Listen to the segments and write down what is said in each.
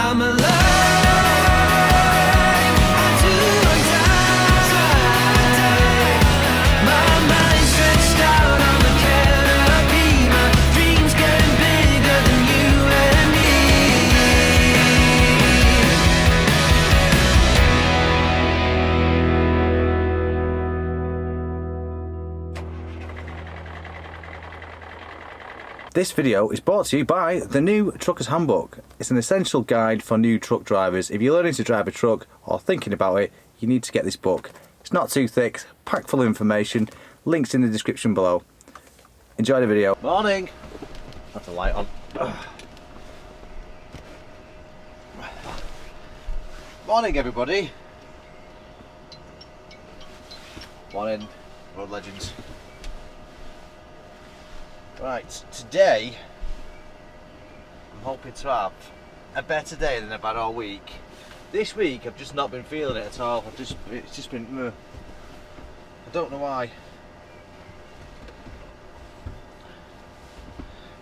I'm alive. I do or die. My mind stretched out on the canopy. My dreams getting bigger than you and me. This video is brought to you by the Noob Trucker's Handbook. It's an essential guide for new truck drivers. If you're learning to drive a truck or thinking about it, you need to get this book. It's not too thick, packed full of information, links in the description below. Enjoy the video. Morning! That's a light on. Morning everybody. Morning, road legends. Right, today I'm hoping to have a better day than I've had all week. This week I've just not been feeling it at all. It's just been I don't know why.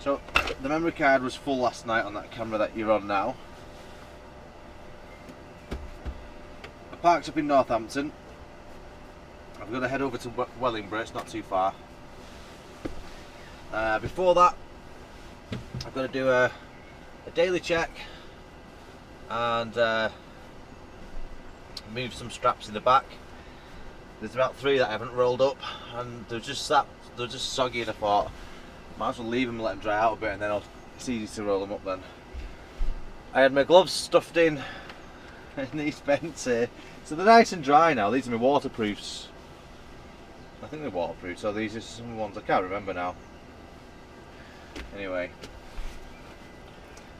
So the memory card was full last night on that camera that you're on now. I parked up in Northampton. I've got to head over to Wellingborough, it's not too far. Before that, I've got to do a daily check and move some straps in the back. There's about 3 that I haven't rolled up, and they're just soggy, and I thought might as well leave them and let them dry out a bit, and then it's easy to roll them up then. I had my gloves stuffed in these vents here, so they're nice and dry now. These are my waterproofs. I think they're waterproof, so these are some ones I can't remember now. Anyway,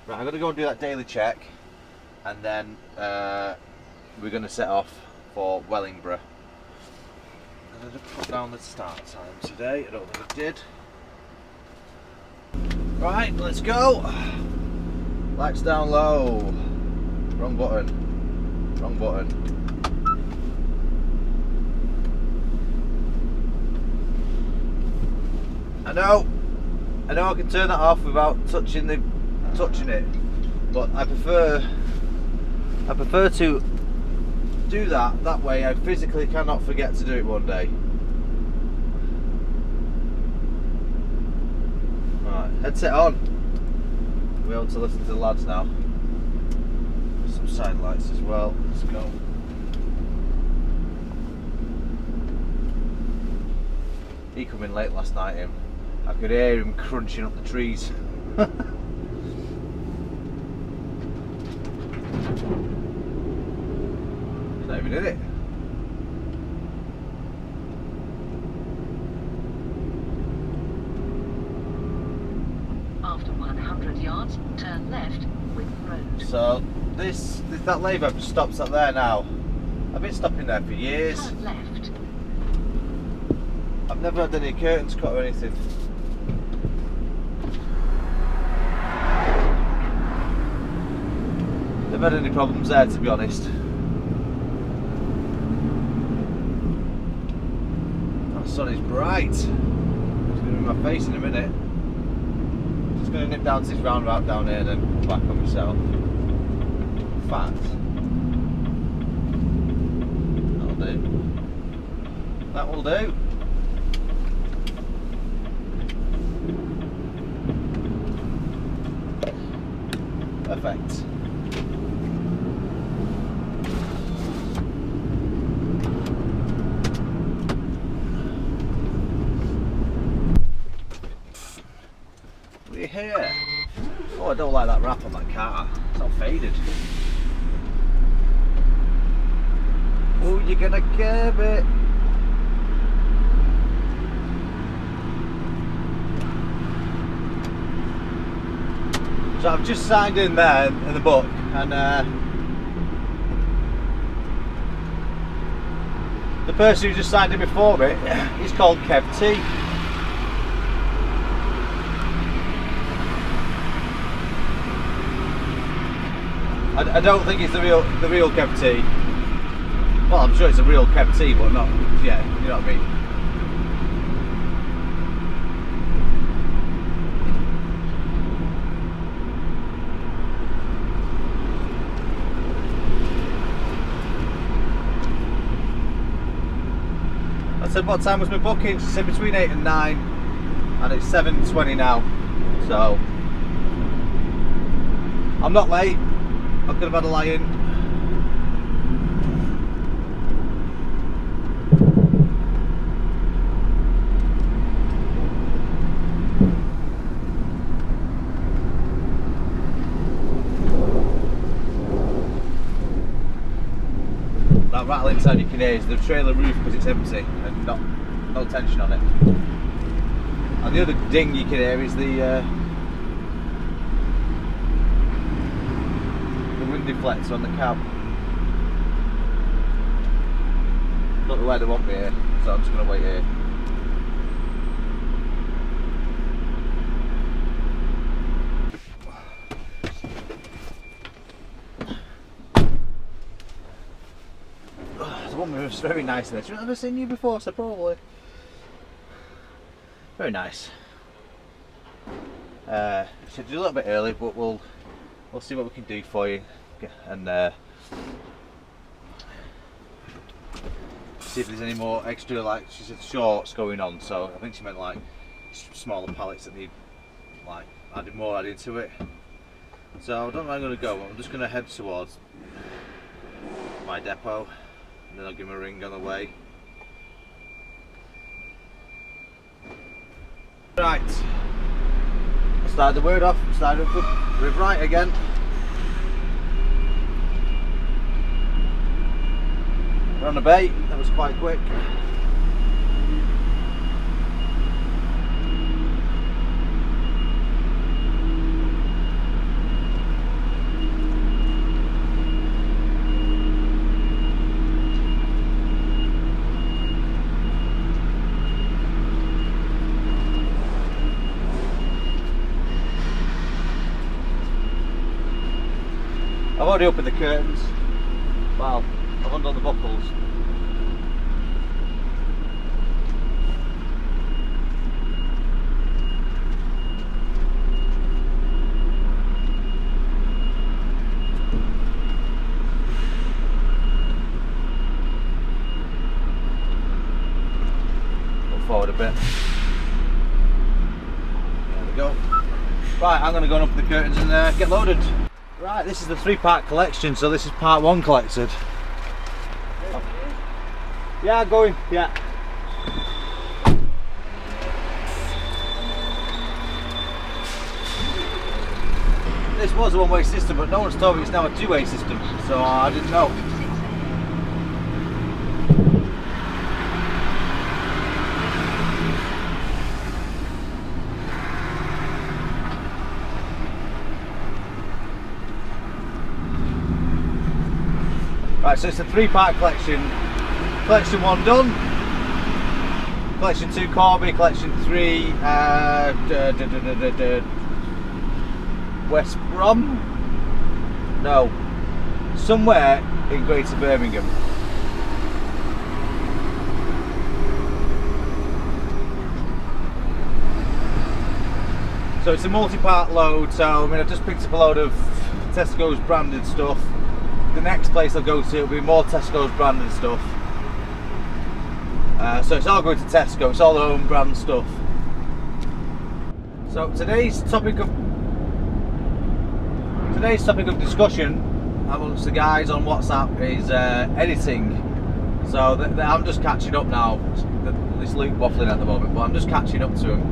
right, I'm going to go and do that daily check, and then we're going to set off for Wellingborough. I did put down the start time today, I don't think I did. Right, let's go. Lights down low. Wrong button. Wrong button. I know I can turn that off without touching it, but I prefer to do that way. I physically cannot forget to do it one day. Right, headset on. We're able to listen to the lads now. Some side lights as well. Let's go. He come in late last night, him. I could hear him crunching up the trees. Not even in it. After 100 yards, turn left with road. So that labour stops up there now. I've been stopping there for years. Turn left. I've never had any curtains cut or anything. Never had any problems there, to be honest. That sun is bright. It's going to be in my face in a minute. Just going to nip down to this roundabout down here and then come back on myself. In fact, that'll do. That will do. Perfect. We're here. Oh, I don't like that wrap on that car. It's all faded. Oh, you're gonna curb it. So I've just signed in there in the book, and the person who just signed in before me, he's called Kev T. I don't think it's the real Kev T. Well, I'm sure it's a real Kev T, but not, yeah, you know what I mean. said, what time was my booking? She said between 8 and 9, and it's 7:20 now. So I'm not late. I could have had a lie-in. That rattling sound you can hear is the trailer roof because it's empty and no tension on it. And the other ding you can hear is the wind deflector on the cab. Don't know where they want me here, so I'm just going to wait here. The woman was very nice in this. I've never seen you before, so probably. Very nice. Should do a little bit early, but we'll see what we can do for you, and see if there's any more extra, like she said, shorts going on. So I think she meant like smaller pallets that need like added to it. So I don't know where I'm going to go. I'm just going to head towards my depot, and then I'll give him a ring on the way. Right, I started the word off, started with right again. We're on a bait, that was quite quick. I've already opened the curtains. Well, I've undone the buckles. Look forward a bit. There we go. Right, I'm going to go and open the curtains and get loaded. Right, this is the 3-part collection, so this is part 1 collected. Yeah, going, yeah. This was a one-way system, but no one's told me it's now a 2-way system, so I didn't know. Right, so it's a 3-part collection. Collection 1 done. Collection 2 Corby. Collection 3 West Brom? No. Somewhere in Greater Birmingham. So it's a multi-part load, so I mean I've just picked up a load of Tesco's branded stuff. The next place I'll go to will be more Tesco's branded stuff. So it's all going to Tesco, it's all their own brand stuff. So today's topic of discussion amongst the guys on WhatsApp is editing. So I'm just catching up now. This Luke waffling at the moment, but I'm just catching up to him.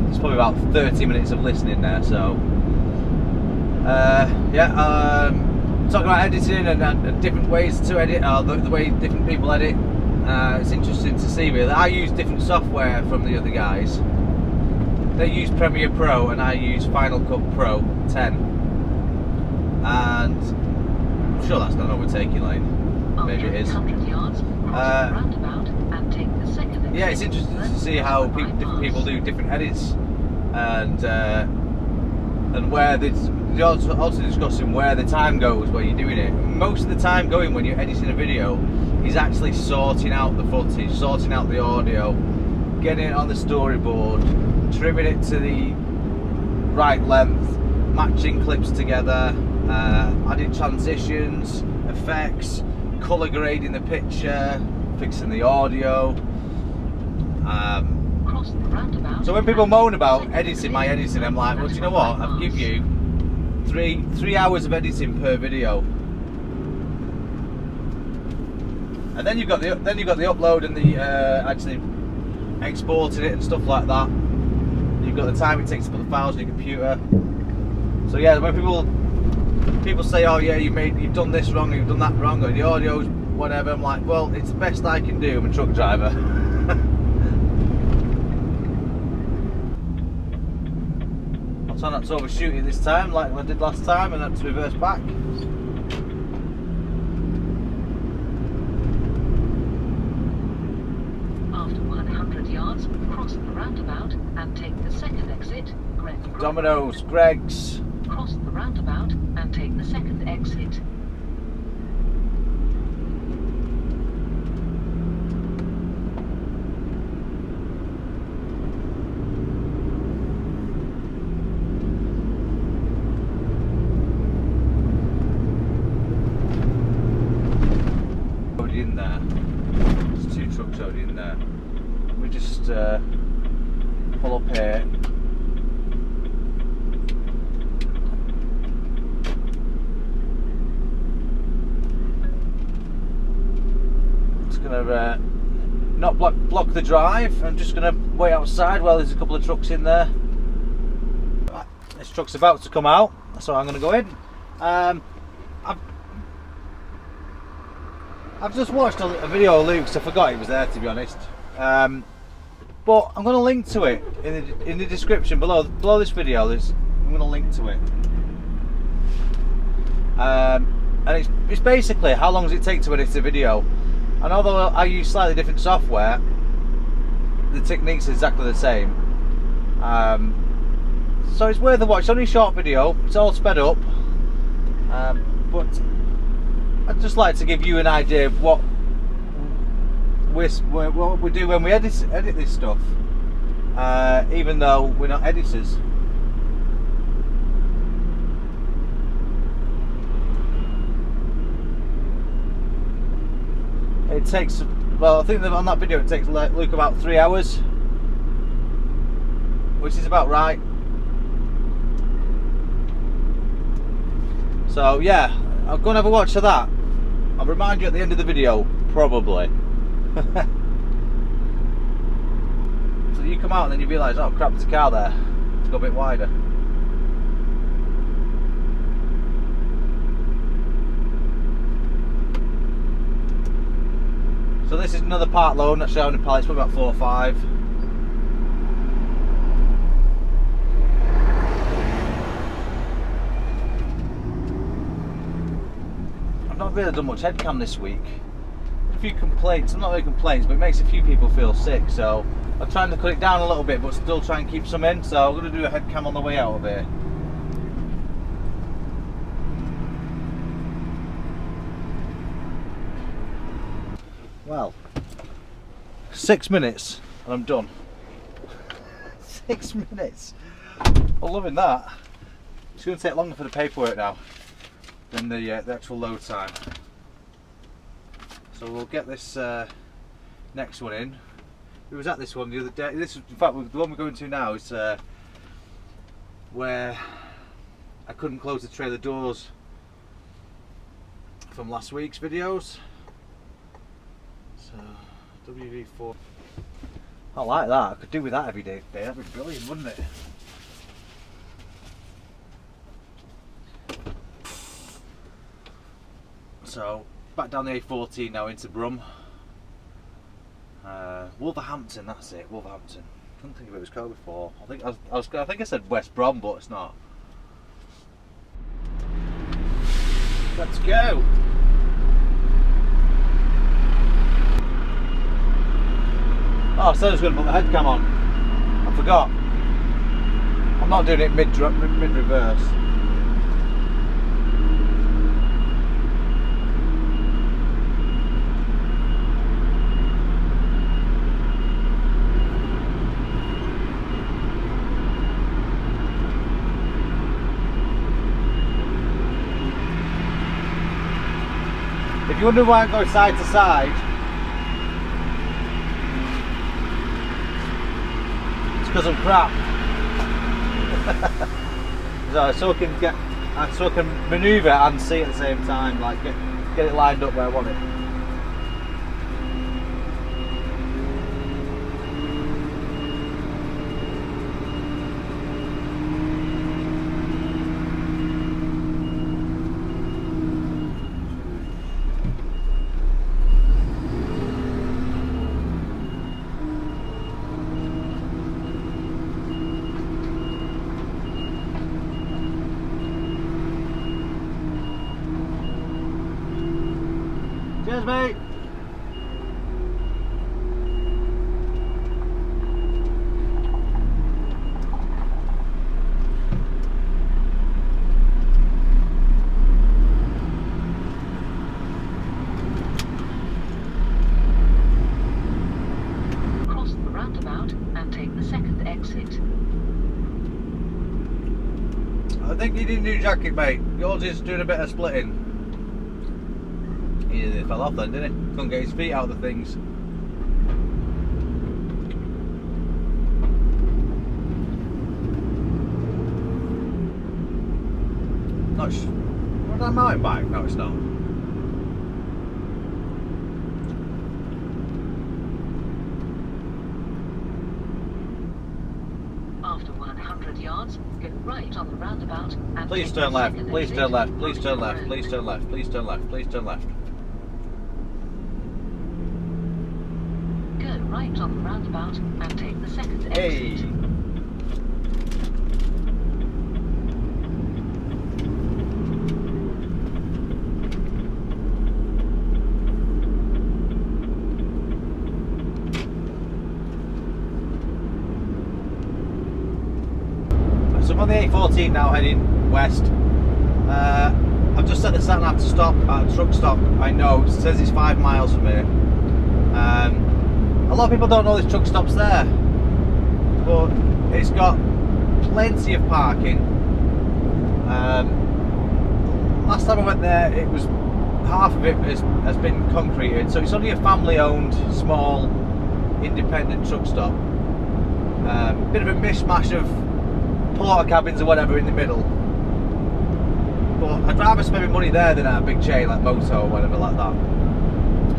It's probably about 30 minutes of listening there, so talking about editing and different ways to edit, or the way different people edit. It's interesting to see really. I use different software from the other guys. They use Premiere Pro and I use Final Cut Pro 10. And I'm sure that's not an overtaking lane. Maybe it is. Yeah, it's interesting to see how different people do different edits, and where they're also discussing where the time goes when you're doing it. Most of the time going when you're editing a video is actually sorting out the footage, sorting out the audio, getting it on the storyboard, trimming it to the right length, matching clips together, adding transitions, effects, colour grading the picture, fixing the audio. Cross the roundabout. So when people moan about editing my editing, I'm like, well, do you know what? I'll give you three hours of editing per video, and then you've got the upload and the actually exporting it and stuff like that. You've got the time it takes to put the files on your computer. So yeah, when people say, oh yeah, you've done this wrong, you've done that wrong, or the audio's whatever, I'm like, well, it's the best I can do. I'm a truck driver. I'll try not to overshoot it this time like I did last time, and that's reverse back. After 100 yards, cross the roundabout and take the second exit, Greg Road. Domino's, Greg's. Cross the roundabout and take the second exit. Already in there. There's 2 trucks already in there. We just pull up here. Gonna not block the drive. I'm just gonna wait outside while there's a couple of trucks in there. Right, this truck's about to come out, so I'm gonna go in. I've just watched a video of Luke's. I forgot he was there, to be honest. But I'm gonna link to it in the description below this video. I'm gonna link to it. And it's basically how long does it take to edit a video. And although I use slightly different software, the technique's exactly the same. So it's worth a watch. It's only a short video, it's all sped up. But I'd just like to give you an idea of what we do when we edit this stuff, even though we're not editors. It takes, well, I think that on that video it takes Luke about 3 hours, which is about right. So yeah, I'll go and have a watch of that. I'll remind you at the end of the video, probably. So you come out and then you realise, oh crap, there's a car there. Let's go a bit wider. So this is another part load, not showing the pallets, probably about 4 or 5. I've not really done much headcam this week. A few complaints, not really complaints, but it makes a few people feel sick, so I'm trying to cut it down a little bit, but still try and keep some in, so I'm going to do a headcam on the way out of here. Well, 6 minutes and I'm done. 6 minutes. I'm loving that. It's going to take longer for the paperwork now than the actual load time. So we'll get this next one in. We was at this one the other day. This, in fact, the one we're going to now is where I couldn't close the trailer doors from last week's videos. So, WV4. I like that. I could do with that every day. That'd be brilliant, wouldn't it? So, back down the A14 now into Brum. Wolverhampton, that's it. Wolverhampton. I couldn't think of it was called before. I think I said West Brom, but it's not. Let's go. Oh, I said I was going to put the head cam on. I forgot. I'm not doing it mid-reverse. If you wonder why I go side to side, because I'm crap. so I can manoeuvre and see at the same time, like get it lined up where I want it. Cheers, mate. Cross the roundabout and take the second exit. I think you need a new jacket, mate. Yours is doing a bit of splitting. He fell off then, didn't he? Couldn't get his feet out of the things. What, a mountain bike? No, it's not. After 100 yards, go right on the roundabout and Please take turn the left. second Please exit turn left. onto Please the turn left. road. Please turn left. Please turn left. Please turn left. Go right on the roundabout and take the second exit. Hey. So I'm on the A14 now, heading west. I've just set the sat nav to stop at a truck stop. I know, it says it's 5 miles from here. A lot of people don't know this truck stop's there, but it's got plenty of parking. Last time I went there, it was half of it has been concreted, so it's only a family-owned, small, independent truck stop. Bit of a mishmash of porter cabins or whatever in the middle. But I'd rather spend my money there than at a big chain like Moto or whatever like that.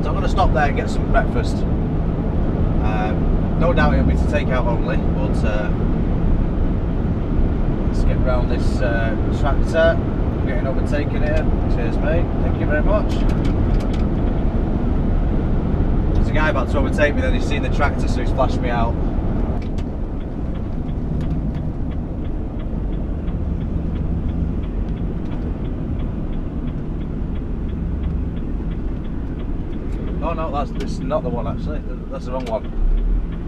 So I'm going to stop there and get some breakfast. No doubt it'll be to take out only, but let's get round this tractor. I'm getting overtaken here. Cheers, mate. Thank you very much. There's a guy about to overtake me, then he's seen the tractor, so he's flashed me out. Oh no, this is not the one actually. That's the wrong one.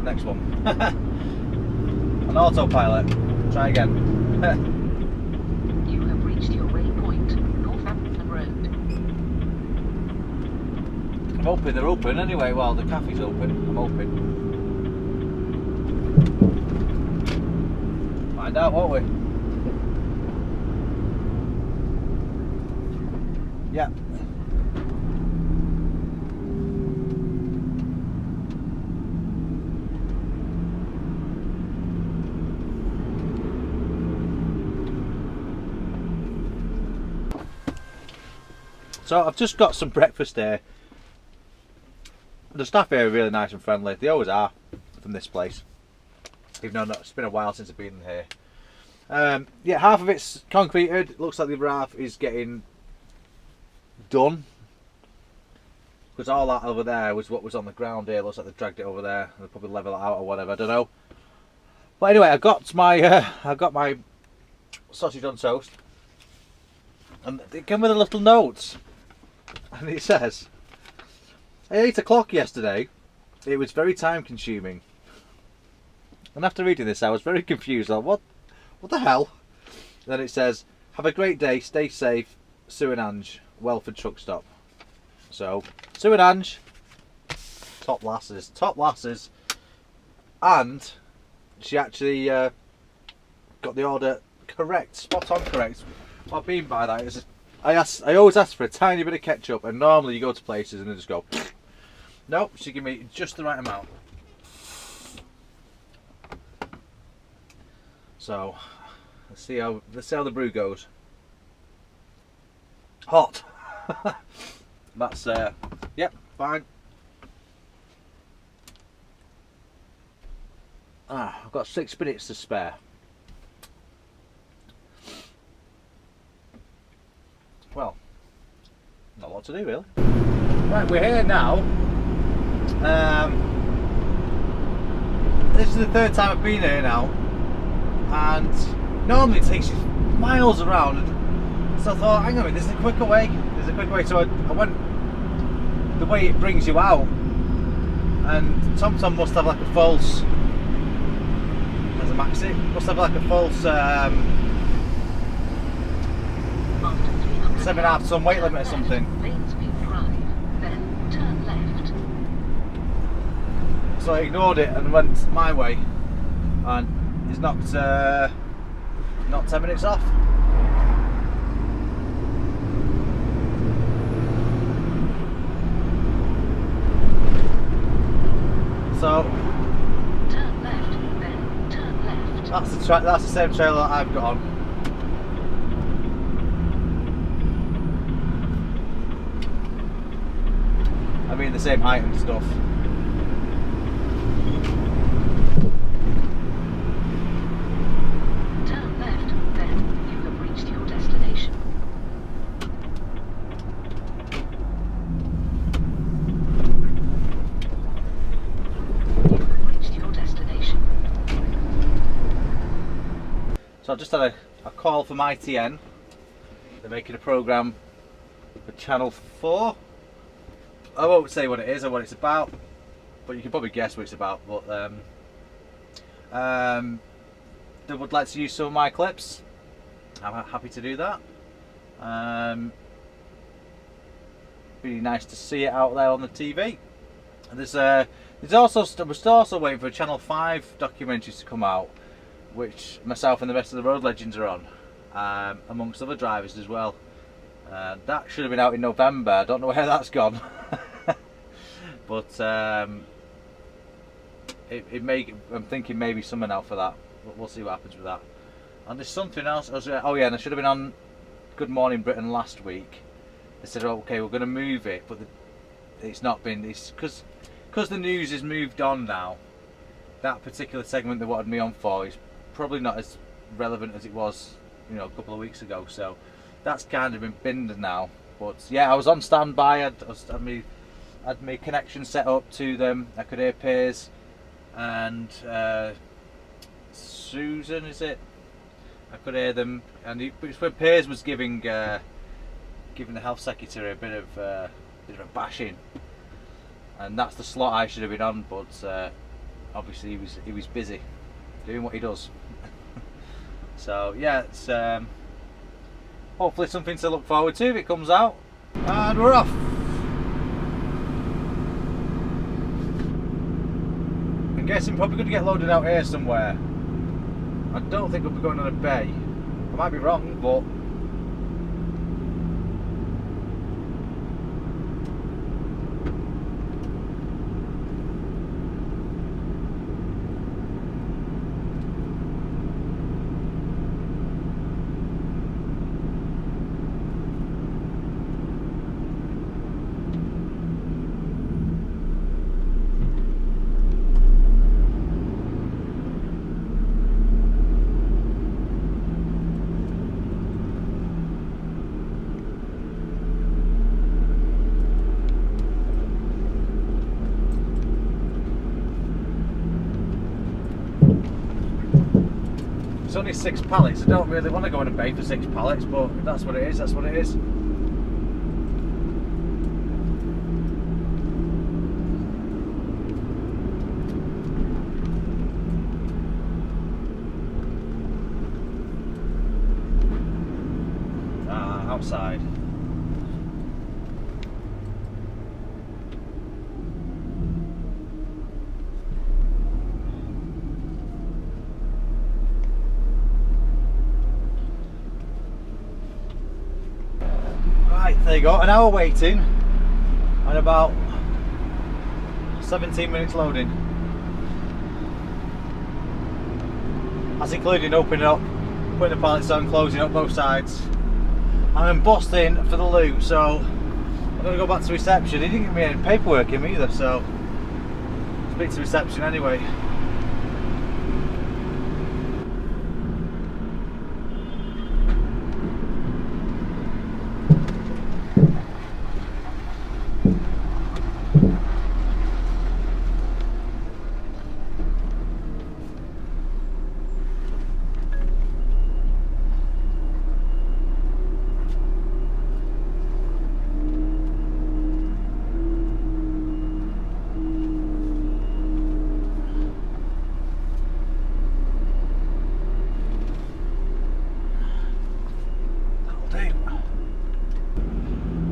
Next one. An autopilot. Try again. You have reached your waypoint, Northampton Road. I'm hoping they're open anyway. Well, the cafe's open. I'm hoping. Find out, won't we? Yeah. So I've just got some breakfast here. The staff here are really nice and friendly. They always are from this place. Even though it's been a while since I've been here. Yeah, half of it's concreted. Looks like the other half is getting done. Because all that over there was what was on the ground here. Looks like they dragged it over there. They'll probably level it out or whatever. I don't know. But anyway, I got my sausage on toast, and they come with a little note. And it says, at 8 o'clock yesterday, it was very time consuming. And after reading this, I was very confused. Like, what the hell? And then it says, have a great day, stay safe, Sue and Ange, Welford Truck Stop. So, Sue and Ange, top lasses. And she actually got the order correct, spot on correct. What I mean by that is, I always ask for a tiny bit of ketchup, and normally you go to places and they just go, nope, she gave me just the right amount. So let's see how the brew goes. Hot. That's yep, fine. I've got 6 minutes to spare. Well, not a lot to do really. Right, we're here now. This is the 3rd time I've been here now, and normally it takes you miles around. So I thought, hang on a minute, there's a quicker way. There's a quick way. So I went the way it brings you out, and TomTom must have like a false. There's a maxi. Must have like a false 7.5 ton weight limit or something. So I ignored it and went my way, and he's knocked 10 minutes off. So Turn left, then turn left. That's the same trailer that I've got on. I mean the same height and stuff. Turn left, then you have reached your destination. You have reached your destination. So I just had a call from ITN. They're making a programme for Channel 4. I won't say what it is or what it's about, but you can probably guess what it's about. But they would like to use some of my clips. I'm happy to do that. Really nice to see it out there on the TV. And there's also we're still also waiting for a Channel 5 documentaries to come out, which myself and the rest of the road legends are on, amongst other drivers as well. That should have been out in November. I don't know where that's gone. But I'm thinking maybe something out for that. But we'll see what happens with that. And there's something else. Oh yeah, and I should have been on Good Morning Britain last week. They said, oh, okay, we're going to move it, but it's not been. It's because the news has moved on now. That particular segment they wanted me on for is probably not as relevant as it was, a couple of weeks ago. So that's kind of been binned now. But yeah, I was on standby. I had my connection set up to them. I could hear Piers and Susan, is it? I could hear them, and it's when Piers was giving the health secretary a bit of a bashing, and that's the slot I should have been on. But obviously he was busy doing what he does. So yeah, it's hopefully something to look forward to if it comes out, and we're off. I'm guessing probably going to get loaded out here somewhere. I don't think we'll be going on a bay. I might be wrong, but it's only 6 pallets. I don't really want to go in a bay for 6 pallets, but if that's what it is, that's what it is. Outside. Right, there you go, an hour waiting and about 17 minutes loading. That's including opening up, putting the pallets on, closing up both sides. I'm embossing for the loot, so I'm going to go back to reception. He didn't give me any paperwork in either, so speak to reception anyway.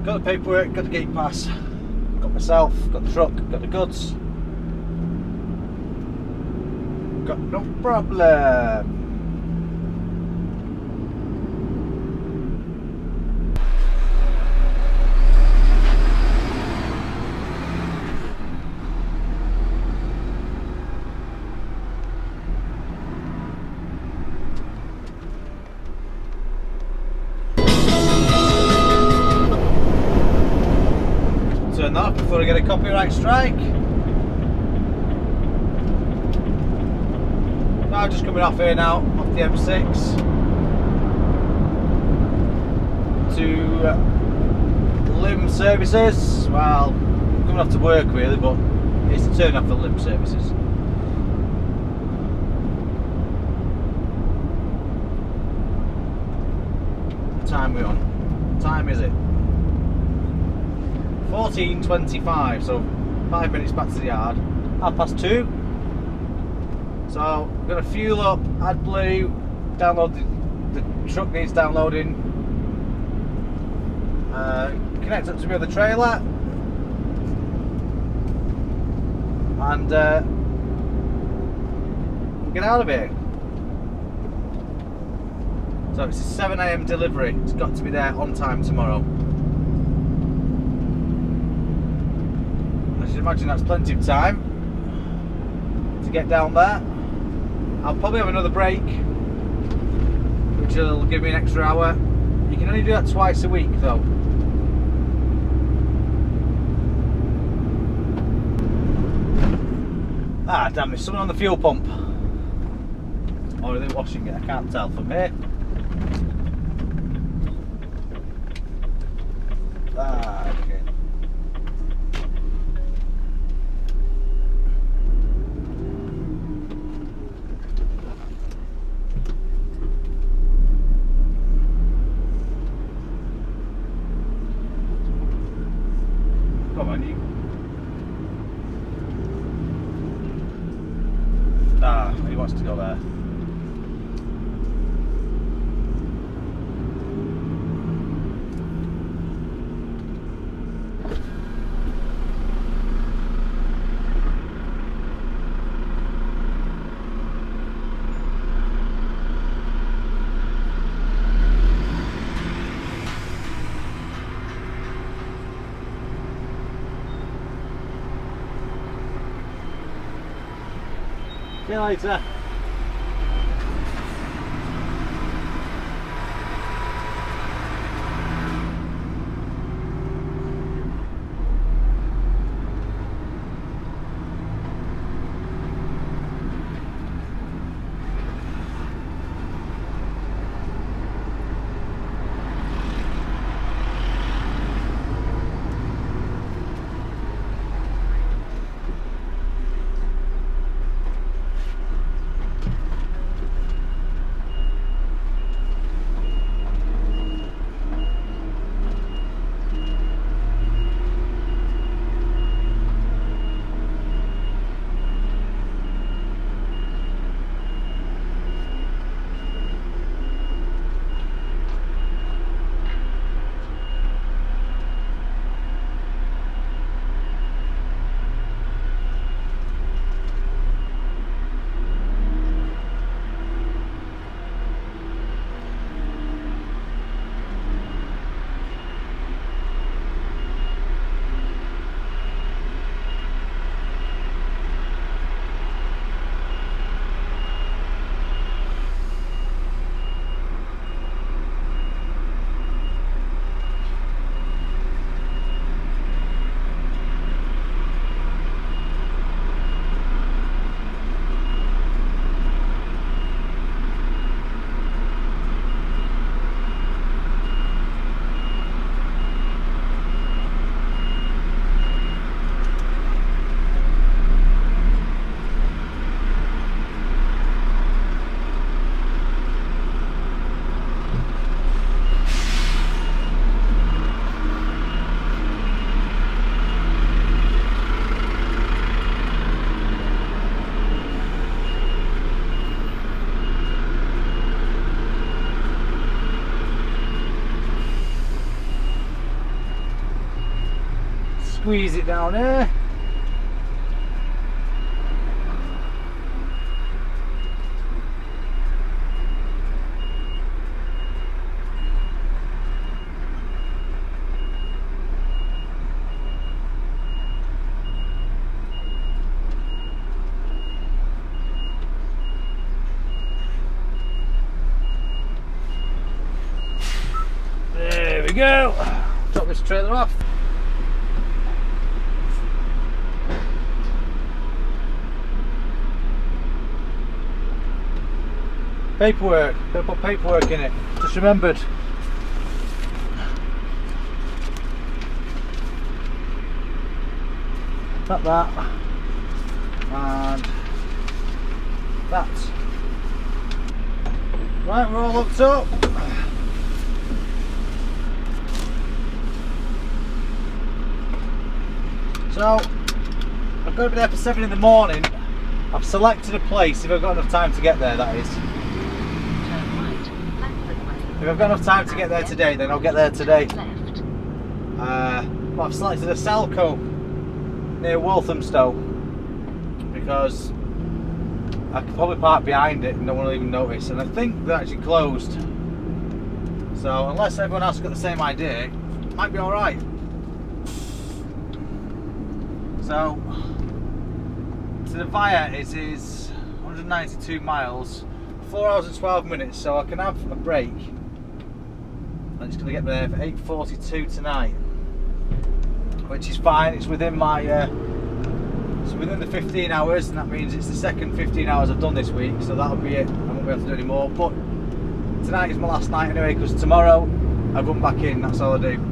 Got the paperwork, got the gate pass, got myself, got the truck, got the goods. Got no problem. Turn that off before I get a copyright strike. Now just coming off here now, off the M6 to limb services. Well, coming off to work really, but it's to turn off the limb services. What time are we on? What time is it? 14:25, so 5 minutes back to the yard. 2:30. So I'm gonna fuel up, add blue, download the truck needs downloading, connect up to my other trailer, and we'll get out of here. So it's a 7 AM delivery. It's got to be there on time tomorrow. I should imagine that's plenty of time to get down there. I'll probably have another break, which will give me an extra hour. You can only do that twice a week though. Ah damn, there's someone on the fuel pump. Or are they washing it? I can't tell from here. Ah, okay. Come on, you. Ah, he wants to go there. See you later. squeeze it down here. There we go. Drop this trailer off. Paperwork. Gotta put paperwork in it. Just remembered. Not that. And that. Right, we're all hooked up. So, I've got to be there for 7 in the morning. I've selected a place, if I've got enough time to get there, that is. If I've got enough time to get there today, then I'll get there today. But I've selected a Selco near Walthamstow because I could probably park behind it and no one will even notice. And I think they're actually closed. So, unless everyone else has got the same idea, it might be alright. So, to the Via it is 192 miles, 4 hours and 12 minutes, so I can have a break. I'm just going to get there for 8:42 tonight, which is fine. It's within my, it's within the 15 hours, and that means it's the second 15 hours I've done this week, so that'll be it. I won't be able to do any more, but tonight is my last night anyway, because tomorrow I run back in, that's all I do.